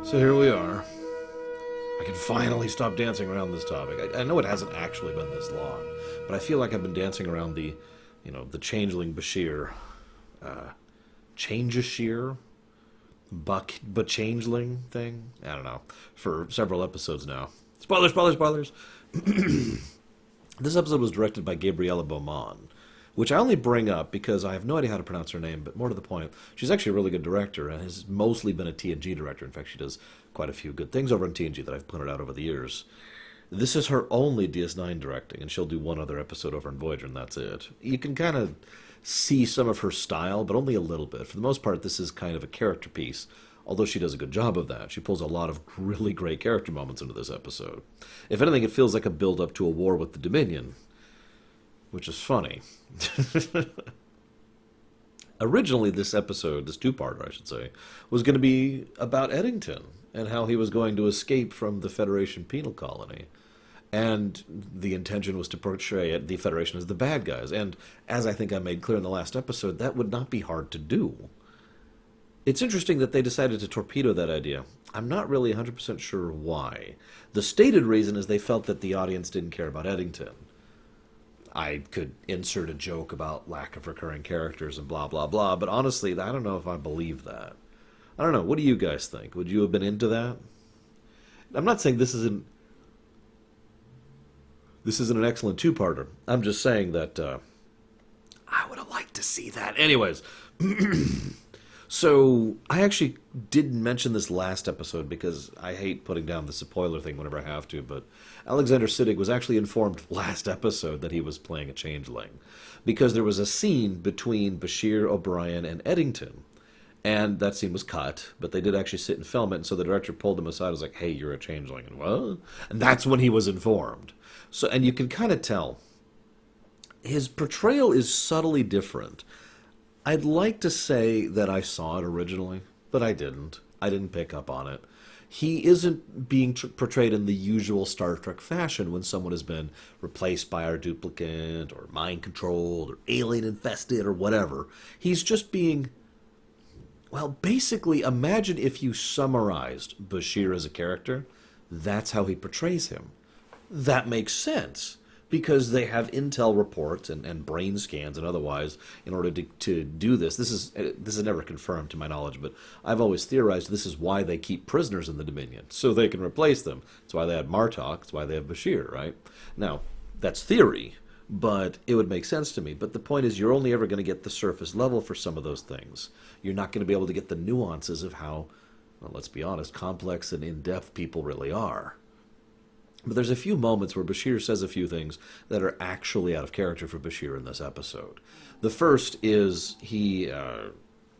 So here we are. I can finally stop dancing around this topic. I know it hasn't actually been this long, but I feel like I've been dancing around the changeling Bashir, Changeashir, but changeling thing. I don't know, for several episodes now. Spoilers, spoilers, spoilers. This episode was directed by Gabriella Beaumont, which I only bring up because I have no idea how to pronounce her name, but more to the point, she's actually a really good director and has mostly been a TNG director. In fact, she does quite a few good things over in TNG that I've pointed out over the years. This is her only DS9 directing, and she'll do one other episode over in Voyager, and that's it. You can kind of see some of her style, but only a little bit. For the most part, this is kind of a character piece, although she does a good job of that. She pulls a lot of really great character moments into this episode. If anything, it feels like a build-up to a war with the Dominion, which is funny. Originally, this episode, this two-parter, I should say, was going to be about Eddington and how he was going to escape from the Federation penal colony. And the intention was to portray the Federation as the bad guys. And as I think I made clear in the last episode, that would not be hard to do. It's interesting that they decided to torpedo that idea. I'm not really 100% sure why. The stated reason is they felt that the audience didn't care about Eddington. I could insert a joke about lack of recurring characters and blah, blah, blah, but honestly, I don't know if I believe that. I don't know. What do you guys think? Would you have been into that? I'm not saying this isn't an excellent two-parter. I'm just saying that I would have liked to see that. Anyways, so I actually didn't mention this last episode because I hate putting down the spoiler thing whenever I have to, but Alexander Siddig was actually informed last episode that he was playing a changeling because there was a scene between Bashir, O'Brien, and Eddington. And that scene was cut, but they did actually sit and film it, and so the director pulled him aside and was like, hey, you're a changeling. And what? And that's when he was informed. So, and you can kind of tell. His portrayal is subtly different. I'd like to say that I saw it originally, but I didn't. I didn't pick up on it. He isn't being portrayed in the usual Star Trek fashion when someone has been replaced by our duplicate, or mind-controlled, or alien-infested, or whatever. He's just being... Well, basically, imagine if you summarized Bashir as a character. That's how he portrays him. That makes sense, because they have intel reports and brain scans and otherwise in order to do this. This is never confirmed to my knowledge, but I've always theorized this is why they keep prisoners in the Dominion, so they can replace them. That's why they had Martok. That's why they have Bashir, right? Now, that's theory, but it would make sense to me. But the point is, you're only ever going to get the surface level for some of those things. You're not going to be able to get the nuances of how, well, let's be honest, complex and in-depth people really are. But there's a few moments where Bashir says a few things that are actually out of character for Bashir in this episode. The first is he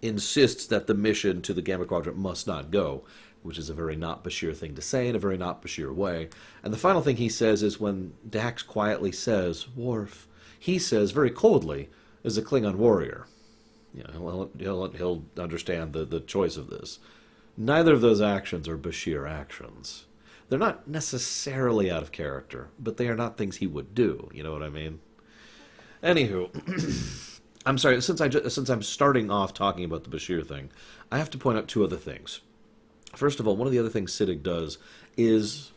insists that the mission to the Gamma Quadrant must not go, which is a very not Bashir thing to say in a very not Bashir way. And the final thing he says is when Dax quietly says, Worf, he says very coldly, as a Klingon warrior. You know, he'll understand the choice of this. Neither of those actions are Bashir actions. They're not necessarily out of character, but they are not things he would do. You know what I mean? Anywho, I'm sorry, since I'm starting off talking about the Bashir thing, I have to point out two other things. First of all, one of the other things Siddig does is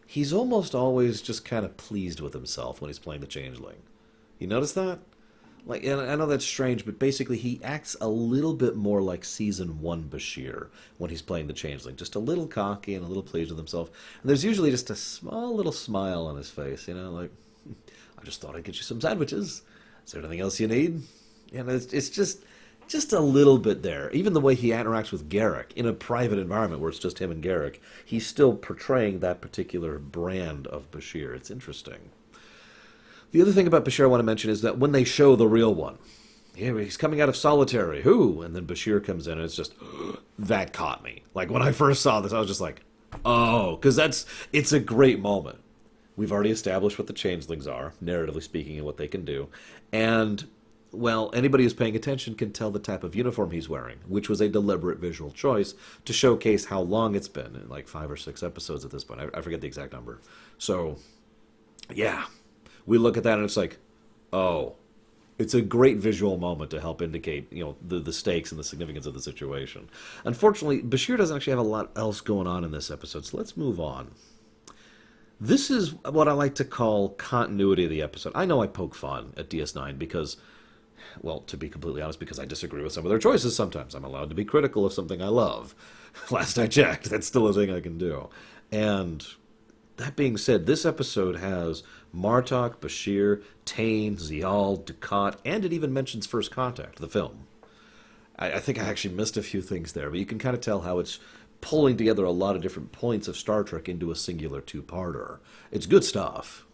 he's almost always just kind of pleased with himself when he's playing the changeling. You notice that? Like, and I know that's strange, but basically he acts a little bit more like Season 1 Bashir when he's playing the changeling. Just a little cocky and a little pleased with himself. And there's usually just a small little smile on his face, you know, like, I just thought I'd get you some sandwiches. Is there anything else you need? You know, it's just a little bit there. Even the way he interacts with Garak in a private environment where it's just him and Garak, he's still portraying that particular brand of Bashir. It's interesting. The other thing about Bashir I want to mention is that when they show the real one, he's coming out of solitary, who? And then Bashir comes in and it's just, that caught me. Like when I first saw this, I was just like, oh, because it's a great moment. We've already established what the changelings are, narratively speaking, and what they can do. And, well, anybody who's paying attention can tell the type of uniform he's wearing, which was a deliberate visual choice to showcase how long it's been, like 5 or 6 episodes at this point. I forget the exact number. So, yeah. We look at that and it's like, oh, It's a great visual moment to help indicate, the stakes and the significance of the situation. Unfortunately, Bashir doesn't actually have a lot else going on in this episode, so let's move on. This is what I like to call continuity of the episode. I know I poke fun at DS9 because, well, to be completely honest, because I disagree with some of their choices sometimes. I'm allowed to be critical of something I love. Last I checked, that's still a thing I can do. And that being said, this episode has Martok, Bashir, Tain, Zial, Dukat, and it even mentions First Contact, the film. I think I actually missed a few things there, but you can kind of tell how it's pulling together a lot of different points of Star Trek into a singular two-parter. It's good stuff.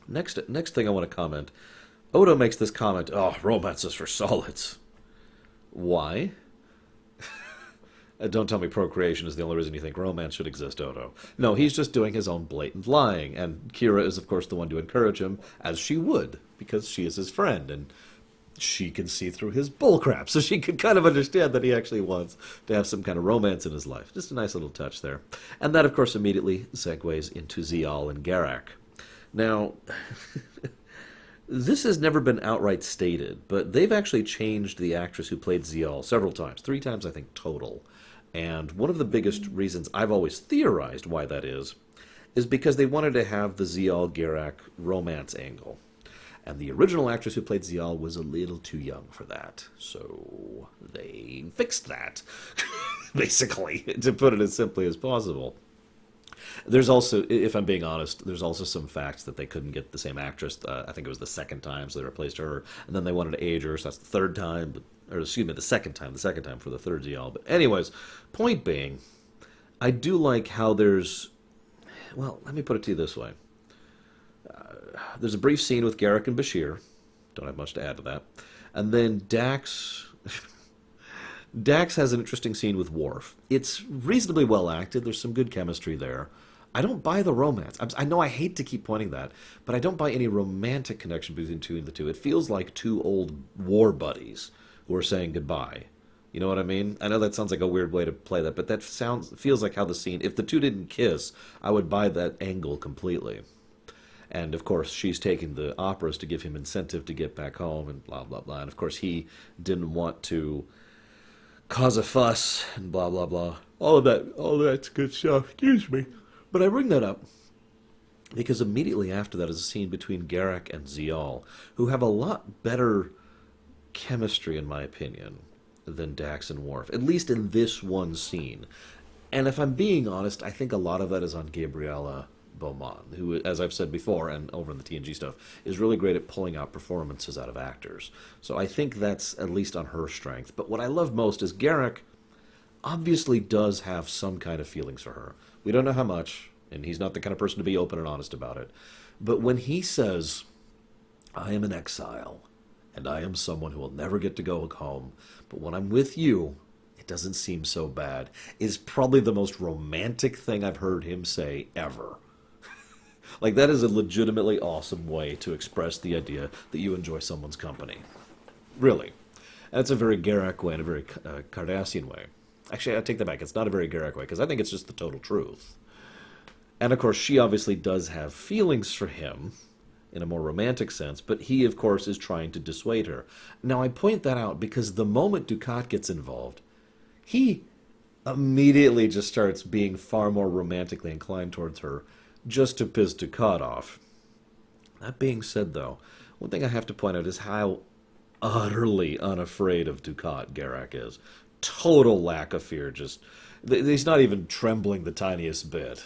Next thing I want to comment. Odo makes this comment, romance is for solids. Why? Don't tell me procreation is the only reason you think romance should exist, Odo. No, he's just doing his own blatant lying, and Kira is, of course, the one to encourage him, as she would, because she is his friend, and she can see through his bullcrap, so she can kind of understand that he actually wants to have some kind of romance in his life. Just a nice little touch there. And that, of course, immediately segues into Zial and Garak. Now, this has never been outright stated, but they've actually changed the actress who played Zial several times, 3 times, I think, total. And one of the biggest reasons I've always theorized why that is because they wanted to have the Zial-Garak romance angle. And the original actress who played Zial was a little too young for that. So they fixed that, basically, to put it as simply as possible. There's also, if I'm being honest, there's also some facts that they couldn't get the same actress. I think it was the second time, so they replaced her. And then they wanted to age her, so that's the third time. The second time for the third Zial. But anyways, point being, I do like how there's, well, let me put it to you this way. There's a brief scene with Garak and Bashir. Don't have much to add to that. And then Dax has an interesting scene with Worf. It's reasonably well acted. There's some good chemistry there. I don't buy the romance. I know I hate to keep pointing that, but I don't buy any romantic connection between the two. It feels like 2 old war buddies who are saying goodbye. You know what I mean? I know that sounds like a weird way to play that, but that feels like how the scene, if the two didn't kiss, I would buy that angle completely. And, of course, she's taking the operas to give him incentive to get back home and blah, blah, blah. And, of course, he didn't want to cause a fuss and blah, blah, blah. All that's good stuff. Excuse me. But I bring that up because immediately after that is a scene between Garak and Zial, who have a lot better chemistry, in my opinion, than Dax and Worf, at least in this one scene. And if I'm being honest, I think a lot of that is on Gabriella Beaumont, who, as I've said before, and over in the TNG stuff, is really great at pulling out performances out of actors. So I think that's at least on her strength. But what I love most is Garak obviously does have some kind of feelings for her. We don't know how much, and he's not the kind of person to be open and honest about it. But when he says, I am an exile, and I am someone who will never get to go home, but when I'm with you, it doesn't seem so bad, is probably the most romantic thing I've heard him say ever. Like, that is a legitimately awesome way to express the idea that you enjoy someone's company. Really. And it's a very Garak way and a very Cardassian way. Actually, I take that back. It's not a very Garak way, because I think it's just the total truth. And, of course, she obviously does have feelings for him in a more romantic sense, but he, of course, is trying to dissuade her. Now, I point that out because the moment Dukat gets involved, he immediately just starts being far more romantically inclined towards her, just to piss Dukat off. That being said, though, one thing I have to point out is how utterly unafraid of Dukat Garak is. Total lack of fear, he's not even trembling the tiniest bit.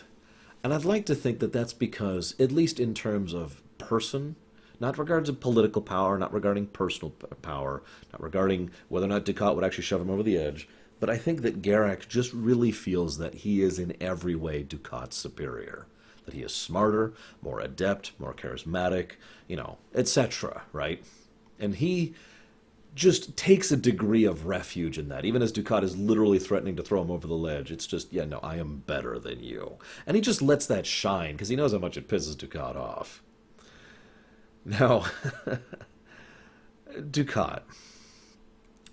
And I'd like to think that that's because, at least in terms of person, not regards of political power, not regarding personal power, not regarding whether or not Dukat would actually shove him over the edge, but I think that Garak just really feels that he is in every way Dukat's superior. That he is smarter, more adept, more charismatic, etc., right? And he just takes a degree of refuge in that. Even as Dukat is literally threatening to throw him over the ledge, it's just, I am better than you. And he just lets that shine, because he knows how much it pisses Dukat off. Now, Dukat.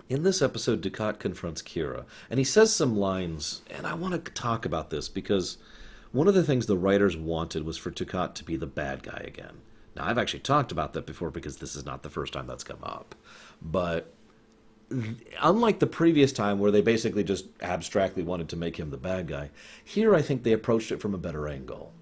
In this episode, Dukat confronts Kira, and he says some lines, and I want to talk about this, because one of the things the writers wanted was for Dukat to be the bad guy again, Now, I've actually talked about that before because this is not the first time that's come up. But unlike the previous time where they basically just abstractly wanted to make him the bad guy, here I think they approached it from a better angle.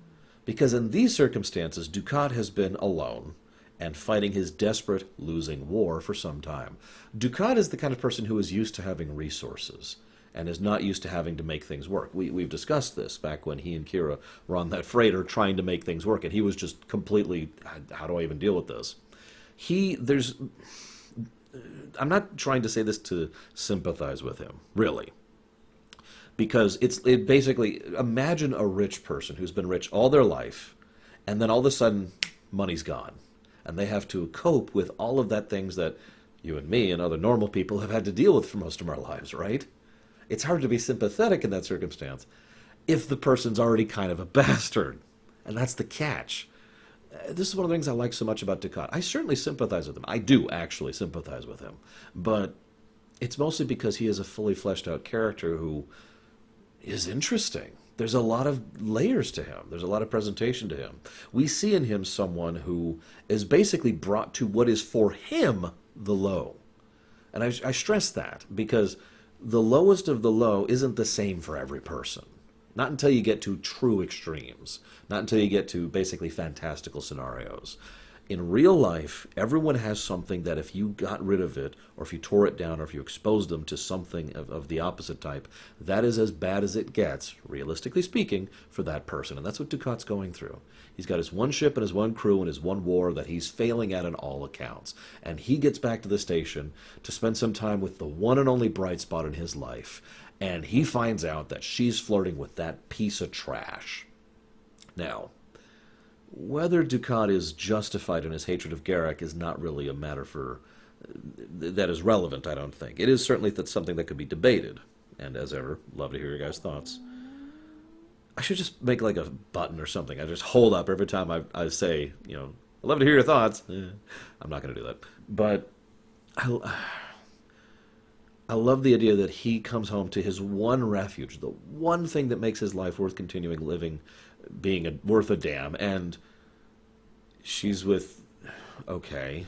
Because in these circumstances, Dukat has been alone and fighting his desperate, losing war for some time. Dukat is the kind of person who is used to having resources and is not used to having to make things work. We've discussed this back when he and Kira were on that freighter trying to make things work, and he was just completely, how do I even deal with this? I'm not trying to say this to sympathize with him, really. Because it basically, imagine a rich person who's been rich all their life, and then all of a sudden, money's gone. And they have to cope with all of that things that you and me and other normal people have had to deal with for most of our lives, right? It's hard to be sympathetic in that circumstance if the person's already kind of a bastard. And that's the catch. This is one of the things I like so much about Dukat. I certainly sympathize with him. I do actually sympathize with him. But it's mostly because he is a fully fleshed out character who is interesting. There's a lot of layers to him. There's a lot of presentation to him. We see in him someone who is basically brought to what is for him the low. And I stress that because the lowest of the low isn't the same for every person. Not until you get to true extremes. Not until you get to basically fantastical scenarios. In real life, everyone has something that if you got rid of it, or if you tore it down, or if you exposed them to something of the opposite type, that is as bad as it gets, realistically speaking, for that person. And that's what Dukat's going through. He's got his one ship and his one crew and his one war that he's failing at on all accounts. And he gets back to the station to spend some time with the one and only bright spot in his life. And he finds out that she's flirting with that piece of trash. Now, whether Dukat is justified in his hatred of Garak is not really a matter that is relevant, I don't think. It is certainly something that could be debated. And as ever, love to hear your guys' thoughts. I should just make like a button or something. I just hold up every time I say, I'd love to hear your thoughts. I'm not going to do that. But I love the idea that he comes home to his one refuge, the one thing that makes his life worth continuing living, being worth a damn, and she's with, okay.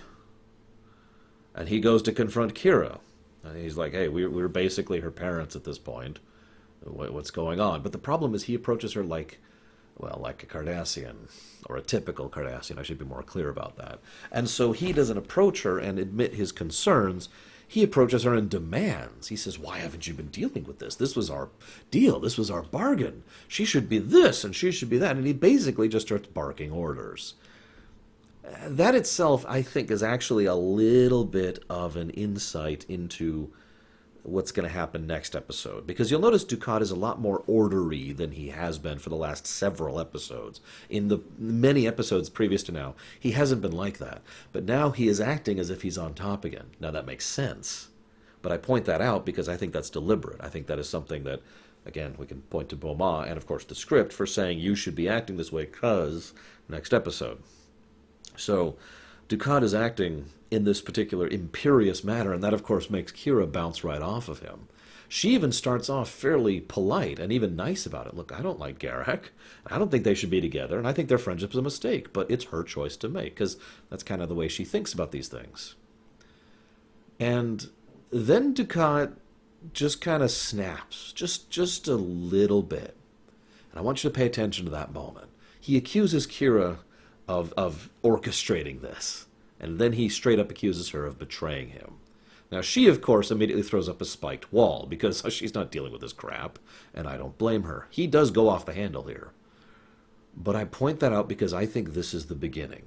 And he goes to confront Kira. And he's like, hey, we're basically her parents at this point. What's going on? But the problem is he approaches her like a Cardassian, or a typical Cardassian. I should be more clear about that. And so he doesn't approach her and admit his concerns. He approaches her and demands. He says, why haven't you been dealing with this? This was our deal. This was our bargain. She should be this and she should be that. And he basically just starts barking orders. That itself, I think, is actually a little bit of an insight into what's going to happen next episode. Because you'll notice Dukat is a lot more orderly than he has been for the last several episodes. In the many episodes previous to now, he hasn't been like that. But now he is acting as if he's on top again. Now that makes sense. But I point that out because I think that's deliberate. I think that is something that, again, we can point to Beaumont and, of course, the script for saying you should be acting this way because next episode. So Dukat is acting in this particular imperious manner, and that, of course, makes Kira bounce right off of him. She even starts off fairly polite and even nice about it. Look, I don't like Garak. I don't think they should be together, and I think their friendship is a mistake, but it's her choice to make, because that's kind of the way she thinks about these things. And then Dukat just kind of snaps, just a little bit. And I want you to pay attention to that moment. He accuses Kira of orchestrating this. And then he straight up accuses her of betraying him. Now, she, of course, immediately throws up a spiked wall because she's not dealing with this crap, and I don't blame her. He does go off the handle here. But I point that out because I think this is the beginning.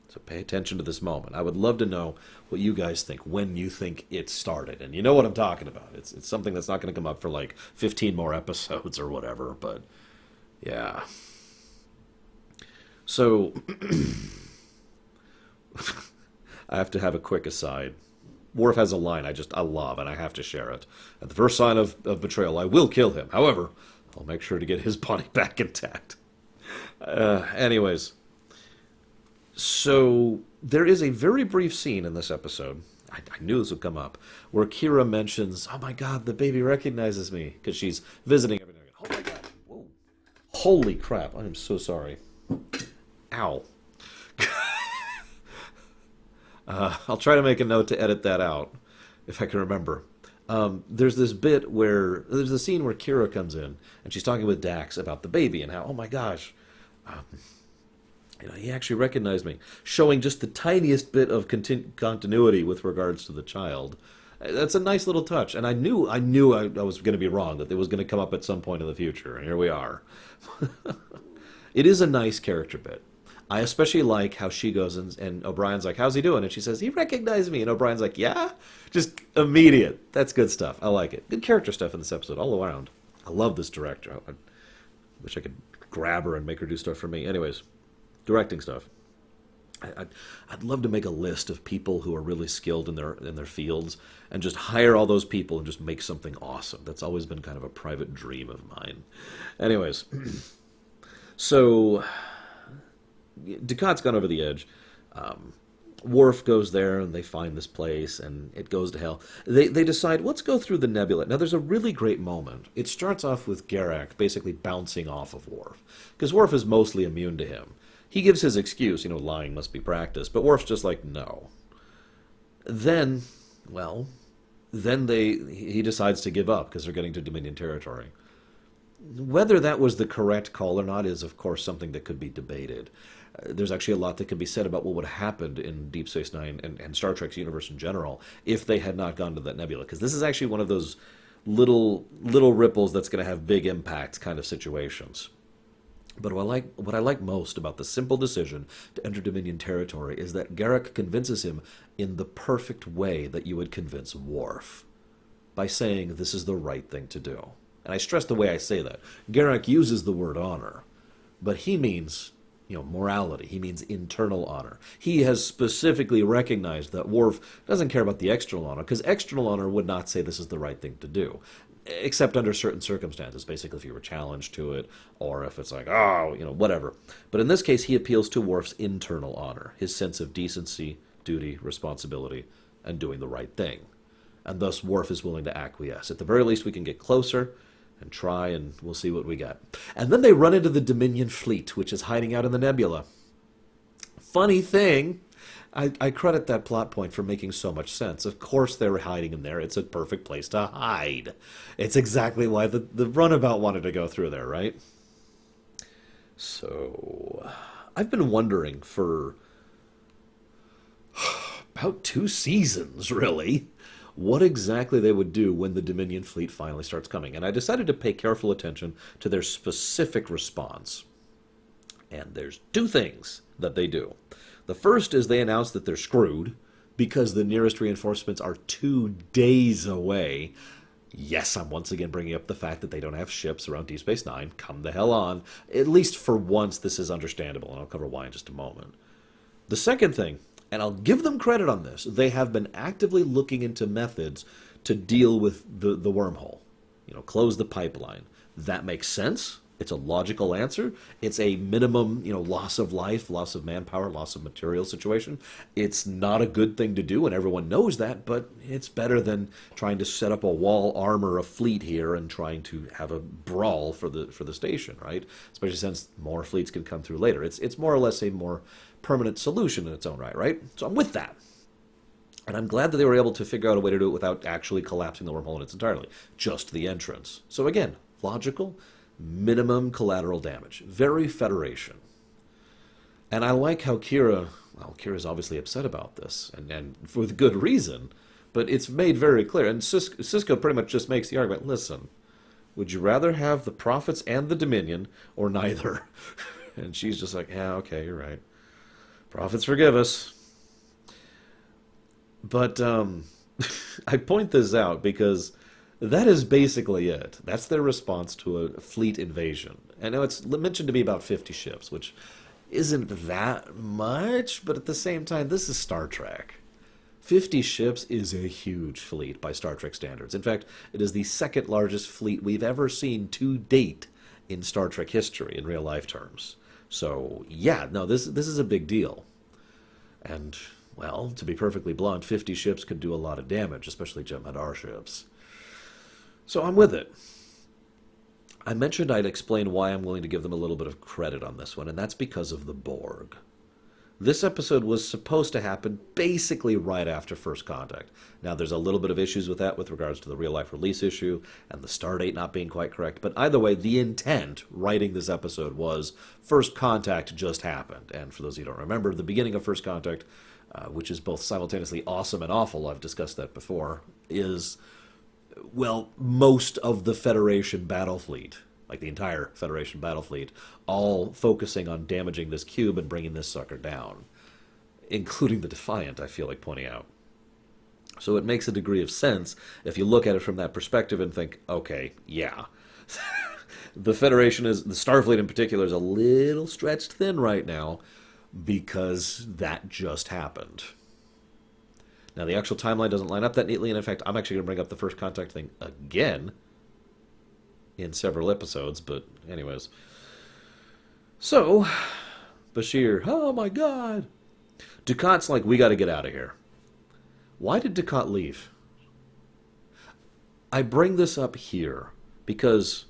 So pay attention to this moment. I would love to know what you guys think, when you think it started. And you know what I'm talking about. It's something that's not going to come up for like 15 more episodes or whatever, but yeah. So I have to have a quick aside. Worf has a line I love, and I have to share it. At the first sign of betrayal, I will kill him. However, I'll make sure to get his body back intact. Anyways, so there is a very brief scene in this episode, I knew this would come up, where Kira mentions, oh my god, the baby recognizes me, because she's visiting every now and again. Oh my god, whoa. Holy crap, I am so sorry. Ow. I'll try to make a note to edit that out if I can remember. There's this bit where there's a scene where Kira comes in and she's talking with Dax about the baby and how, oh my gosh, um, he actually recognized me, showing just the tiniest bit of continuity with regards to the child. That's a nice little touch, and I was going to be wrong, that it was going to come up at some point in the future, and here we are. It is a nice character bit. I especially like how she goes and O'Brien's like, how's he doing? And she says, he recognized me. And O'Brien's like, yeah? Just immediate. That's good stuff. I like it. Good character stuff in this episode all around. I love this director. I wish I could grab her and make her do stuff for me. Anyways, directing stuff. I'd love to make a list of people who are really skilled in their fields and just hire all those people and just make something awesome. That's always been kind of a private dream of mine. Anyways, so Dukat's gone over the edge. Worf goes there and they find this place and it goes to hell. They decide, let's go through the nebula. Now there's a really great moment. It starts off with Garak basically bouncing off of Worf, because Worf is mostly immune to him. He gives his excuse, lying must be practiced, but Worf's just like, no. Then he decides to give up because they're getting to Dominion territory. Whether that was the correct call or not is, of course, something that could be debated. There's actually a lot that can be said about what would have happened in Deep Space Nine and Star Trek's universe in general if they had not gone to that nebula, because this is actually one of those little ripples that's going to have big impacts kind of situations. But what I like most about the simple decision to enter Dominion territory is that Garak convinces him in the perfect way that you would convince Worf, by saying this is the right thing to do. And I stress the way I say that. Garak uses the word honor, but he means, morality. He means internal honor. He has specifically recognized that Worf doesn't care about the external honor, because external honor would not say this is the right thing to do, except under certain circumstances, basically if you were challenged to it, or if it's like, whatever. But in this case, he appeals to Worf's internal honor, his sense of decency, duty, responsibility, and doing the right thing. And thus, Worf is willing to acquiesce. At the very least, we can get closer and try, and we'll see what we get. And then they run into the Dominion fleet, which is hiding out in the nebula. Funny thing, I credit that plot point for making so much sense. Of course they were hiding in there. It's a perfect place to hide. It's exactly why the runabout wanted to go through there, right? So, I've been wondering for about 2 seasons, really, what exactly they would do when the Dominion fleet finally starts coming. And I decided to pay careful attention to their specific response. And there's 2 things that they do. The first is they announce that they're screwed because the nearest reinforcements are 2 days away. Yes, I'm once again bringing up the fact that they don't have ships around Deep Space Nine. Come the hell on. At least for once, this is understandable, and I'll cover why in just a moment. The second thing, and I'll give them credit on this, they have been actively looking into methods to deal with the wormhole. Close the pipeline. That makes sense. It's a logical answer. It's a minimum, loss of life, loss of manpower, loss of material situation. It's not a good thing to do, and everyone knows that, but it's better than trying to set up a wall armor, a fleet here, and trying to have a brawl for the station, right? Especially since more fleets can come through later. It's more or less a more permanent solution in its own right? So I'm with that. And I'm glad that they were able to figure out a way to do it without actually collapsing the wormhole in its entirety. Just the entrance. So again, logical, minimum collateral damage. Very Federation. And I like how Kira's obviously upset about this, and for good reason, but it's made very clear. And Sisko pretty much just makes the argument, listen, would you rather have the Prophets and the Dominion, or neither? And she's just like, yeah, okay, you're right. Prophets forgive us. But I point this out because that is basically it. That's their response to a fleet invasion. I know it's mentioned to be about 50 ships, which isn't that much, but at the same time, this is Star Trek. 50 ships is a huge fleet by Star Trek standards. In fact, it is the second largest fleet we've ever seen to date in Star Trek history in real life terms. So, yeah, no, this is a big deal. And, well, to be perfectly blunt, 50 ships could do a lot of damage, especially Jem'Hadar ships. So I'm with it. I mentioned I'd explain why I'm willing to give them a little bit of credit on this one, and that's because of the Borg. This episode was supposed to happen basically right after First Contact. Now, there's a little bit of issues with that with regards to the real life release issue and the star date not being quite correct. But either way, the intent writing this episode was First Contact just happened. And for those of you who don't remember, the beginning of First Contact, which is both simultaneously awesome and awful, I've discussed that before, is, well, most of the Federation battle fleet, like the entire Federation battle fleet, all focusing on damaging this cube and bringing this sucker down, including the Defiant, I feel like pointing out. So it makes a degree of sense if you look at it from that perspective and think, okay, yeah. The Federation is, the Starfleet in particular, is a little stretched thin right now because that just happened. Now, the actual timeline doesn't line up that neatly, and in fact, I'm actually going to bring up the First Contact thing again in several episodes, but anyways. So, Bashir, oh my god. Dukat's like, we got to get out of here. Why did Dukat leave? I bring this up here because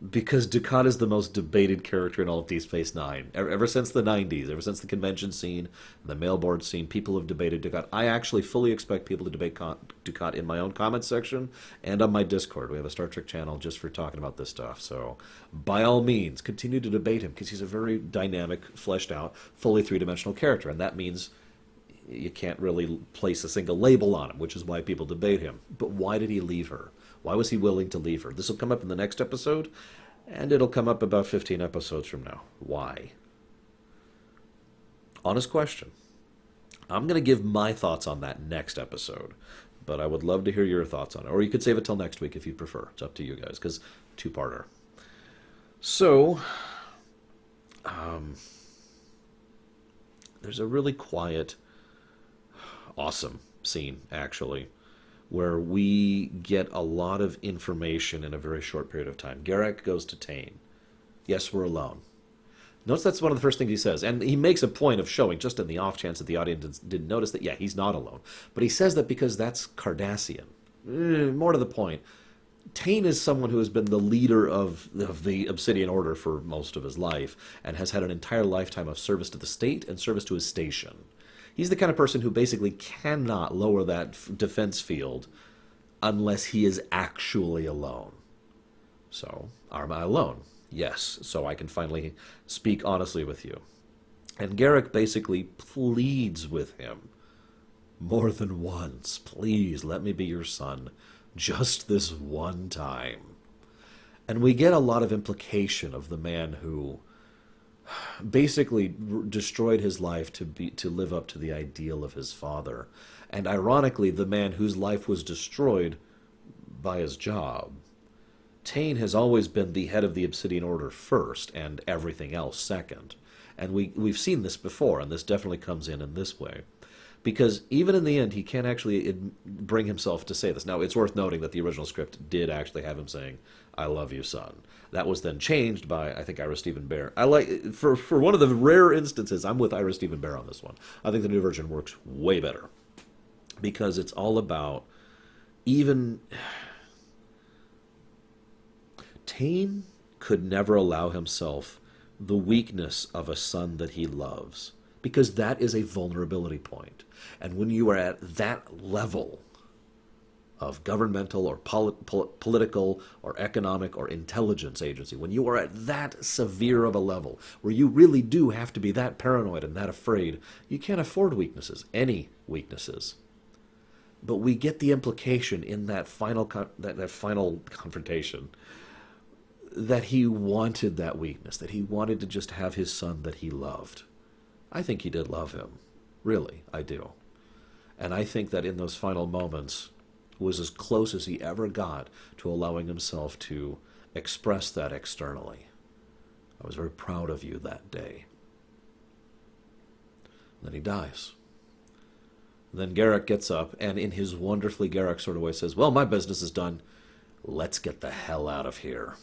Dukat is the most debated character in all of Deep Space Nine. Ever since the 90s, ever since the convention scene, the mailboard scene, people have debated Dukat. I actually fully expect people to debate Dukat in my own comments section and on my Discord. We have a Star Trek channel just for talking about this stuff. So, by all means, continue to debate him because he's a very dynamic, fleshed out, fully three-dimensional character. And that means you can't really place a single label on him, which is why people debate him. But why did he leave her? Why was he willing to leave her? This will come up in the next episode, and it'll come up about 15 episodes from now. Why? Honest question. I'm going to give my thoughts on that next episode, but I would love to hear your thoughts on it. Or you could save it till next week if you prefer. It's up to you guys, because two-parter. So, there's a really quiet, awesome scene, actually, where we get a lot of information in a very short period of time. Garak goes to Tain. Yes, we're alone. Notice that's one of the first things he says. And he makes a point of showing, just in the off chance that the audience didn't notice, that, yeah, he's not alone. But he says that because that's Cardassian. More to the point, Tain is someone who has been the leader of the Obsidian Order for most of his life and has had an entire lifetime of service to the state and service to his station. He's the kind of person who basically cannot lower that defense field unless he is actually alone. So, am I alone? Yes, so I can finally speak honestly with you. And Garak basically pleads with him more than once. Please, let me be your son. Just this one time. And we get a lot of implication of the man who basically destroyed his life to live up to the ideal of his father. And ironically, the man whose life was destroyed by his job. Tain has always been the head of the Obsidian Order first, and everything else second. And we've seen this before, and this definitely comes in this way. Because even in the end, he can't actually bring himself to say this. Now, it's worth noting that the original script did actually have him saying, I love you, son. That was then changed by, I think, Ira Stephen Bear. I like, for one of the rare instances, I'm with Ira Stephen Bear on this one. I think the new version works way better. Because it's all about even... Tain could never allow himself the weakness of a son that he loves, because that is a vulnerability point. And when you are at that level of governmental or political or economic or intelligence agency, when you are at that severe of a level where you really do have to be that paranoid and that afraid, you can't afford weaknesses, any weaknesses. But we get the implication in that final confrontation that he wanted that weakness, that he wanted to just have his son that he loved. I think he did love him. Really, I do. And I think that in those final moments was as close as he ever got to allowing himself to express that externally. I was very proud of you that day. And then he dies. And then Garak gets up, and in his wonderfully Garak sort of way says, well, my business is done. Let's get the hell out of here.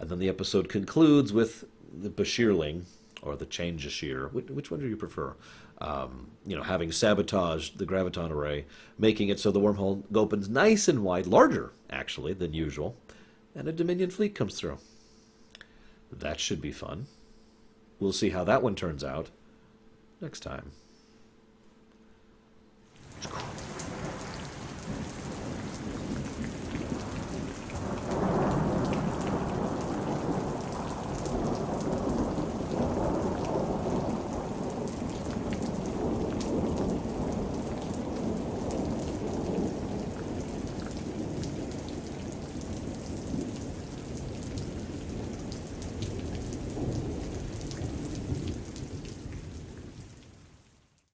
And then the episode concludes with the Bashirling, or the Changeashir. Which one do you prefer? Having sabotaged the graviton array, making it so the wormhole opens nice and wide, larger, actually, than usual, and a Dominion fleet comes through. That should be fun. We'll see how that one turns out next time.